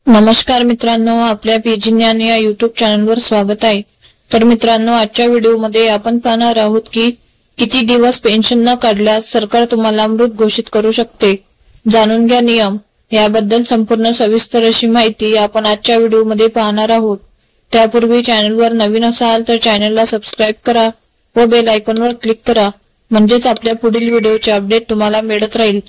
नमस्कार मित्रांनो, आपल्या पीजी ज्ञान या यूट्यूब चॅनलवर स्वागत आहे। तर मित्रांनो, आजच्या व्हिडिओमध्ये आपण पाहणार आहोत की किती दिवस पेन्शन न काढल्यास सरकार तुम्हाला मृत घोषित करू शकते। जाणून घ्या नियम। याबद्दल संपूर्ण सविस्तर अशी माहिती आपण आजच्या व्हिडिओमध्ये पाहणार आहोत। त्यापूर्वी चॅनलवर नवीन असाल तर चॅनलला सबस्क्राइब करा व बेल आयकॉनवर क्लिक करा, म्हणजेच आपल्या पुढील व्हिडिओचे अपडेट तुम्हाला मिळत राहील।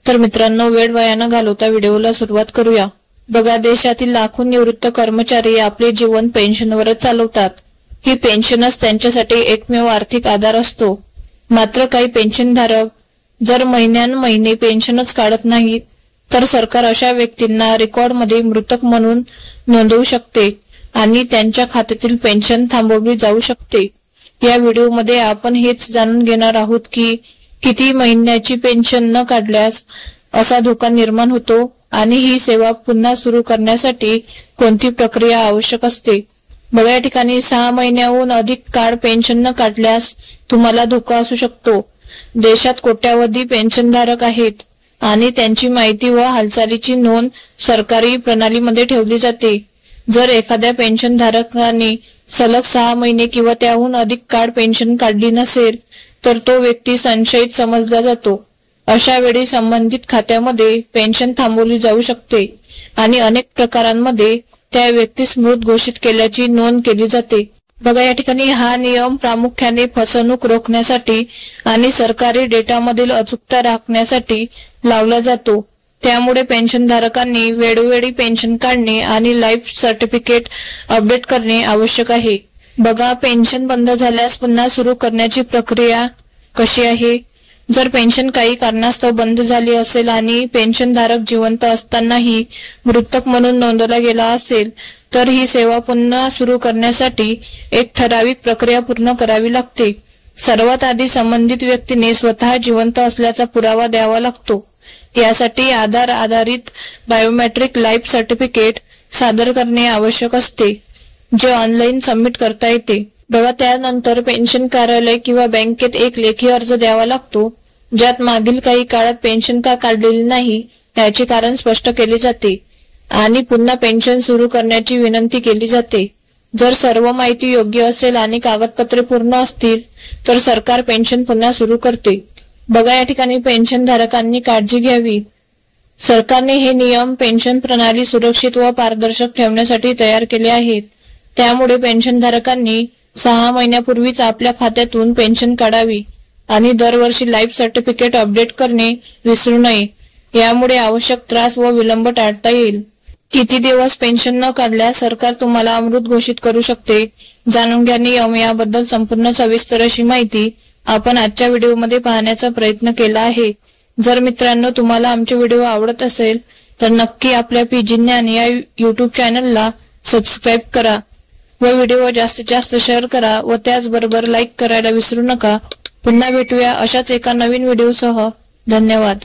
तर मित्रांनो, वेळ वाया न घालवता व्हिडिओला सुरुवात करूया। बघा, देशातील लाखो निवृत्त कर्मचारी आपले जीवन पेन्शनवरच चालवतात। ही पेन्शनच त्यांच्यासाठी एकमेव आर्थिक आधार असतो। मात्र काही पेन्शनधारक जर महिन्यान-महिने पेन्शनच काढत नाहीत तर सरकार अशा व्यक्तींना रेकॉर्डमध्ये मृतक म्हणून नोंदवू शकते आणि त्यांच्या खात्यातील पेन्शन थांबवली जाऊ शकते। या व्हिडिओमध्ये आपण हेच जाणून घेणार आहोत की किती महिन्याची पेन्शन न काढल्यास असा धोका निर्माण होतो आणि ही सेवा पुन्हा सुरू करण्यासाठी कोणती प्रक्रिया आवश्यक असते। बघा, या ठिकाणी 6 महिन्याहून अधिक काळ पेन्शन न काढल्यास तुम्हाला धोका असू शकतो। देशात कोट्यावधी पेन्शनधारक आहेत आणि त्यांची माहिती व हालचालीची नोंद सरकारी प्रणालीमध्ये ठेवली जाते। जर एखाद्या पेन्शनधारकाने सलग 6 महिने किंवा त्याहून अधिक काळ पेन्शन काढली नसेल तर तो व्यक्ती संशयित समजला जातो। अशा वेळी संबंधित खात्यामध्ये पेन्शन थांबवली जाऊ शकते आणि अनेक प्रकारांमध्ये त्या व्यक्तीस मृत घोषित केल्याची नोंद केली जाते। बघा, या ठिकाणी हा नियम प्रामुख्याने फसवणूक रोखण्यासाठी आणि सरकारी डेटामधील अचूकता राखण्यासाठी लावला जातो। त्यामुळे पेन्शनधारकांनी वेळोवेळी पेन्शन काढणे आणि लाईफ सर्टिफिकेट अपडेट करणे आवश्यक आहे। बघा, पेन्शन बंद झाल्यास पुन्हा सुरू करण्याची प्रक्रिया कशी आहे। जर पेन्शन काही कारणास्तव बंद झाली असेल आणि पेन्शनधारक जिवंत असतानाही मृतक म्हणून नोंदवला गेला असेल तर ही सेवा पुन्हा सुरू करण्यासाठी एक ठराविक प्रक्रिया पूर्ण करावी लागते। सर्वात आधी संबंधित व्यक्तीने स्वतः जिवंत असल्याचा पुरावा द्यावा लागतो। यासाठी आधार आधारित बायोमेट्रिक लाईफ सर्टिफिकेट सादर करणे आवश्यक असते, जे ऑनलाईन सबमिट करता येते। बघा, त्यानंतर पेन्शन कार्यालय किंवा बँकेत एक लेखी अर्ज द्यावा लागतो, ज्यात मागील काही काळात पेन्शन का काढलेली नाही याचे कारण स्पष्ट केले जाते आणि पुन्हा पेन्शन सुरू करण्याची विनंती केली जाते। जर सर्व माहिती योग्य असेल आणि कागदपत्रे पूर्ण असतील तर सरकार पेन्शन पुन्हा सुरू करते। बघा, या ठिकाणी पेन्शनधारकांनी काळजी घ्यावी। सरकारने हे नियम पेन्शन प्रणाली सुरक्षित व पारदर्शक ठेवण्यासाठी तयार केले आहेत। त्यामुळे पेन्शनधारकांनी 6 महिन्यापूर्वीच आपल्या खात्यातून पेन्शन काढावी आणि दरवर्षी लाईफ सर्टिफिकेट अपडेट करणे विसरू नये। यामुळे आवश्यक त्रास व विलंब टाळता येईल। किती दिवस पेन्शन न काढल्यास सरकार तुम्हाला अमृत घोषित करू शकते। जाणून घ्या नियम। याबद्दल संपूर्ण सविस्तर अशी माहिती आपण आजच्या व्हिडिओमध्ये पाहण्याचा प्रयत्न केला आहे। जर मित्रांनो तुम्हाला आमचे व्हिडिओ आवडत असेल तर नक्की आपल्या पीजी ज्ञान या यूट्यूब चॅनलला सबस्क्राइब करा व व्हिडिओ जास्तीत जास्त शेअर करा व त्याचबरोबर लाईक करायला विसरू नका। पुन्हा भेटूया अशाच एका नवीन व्हिडिओसह। धन्यवाद।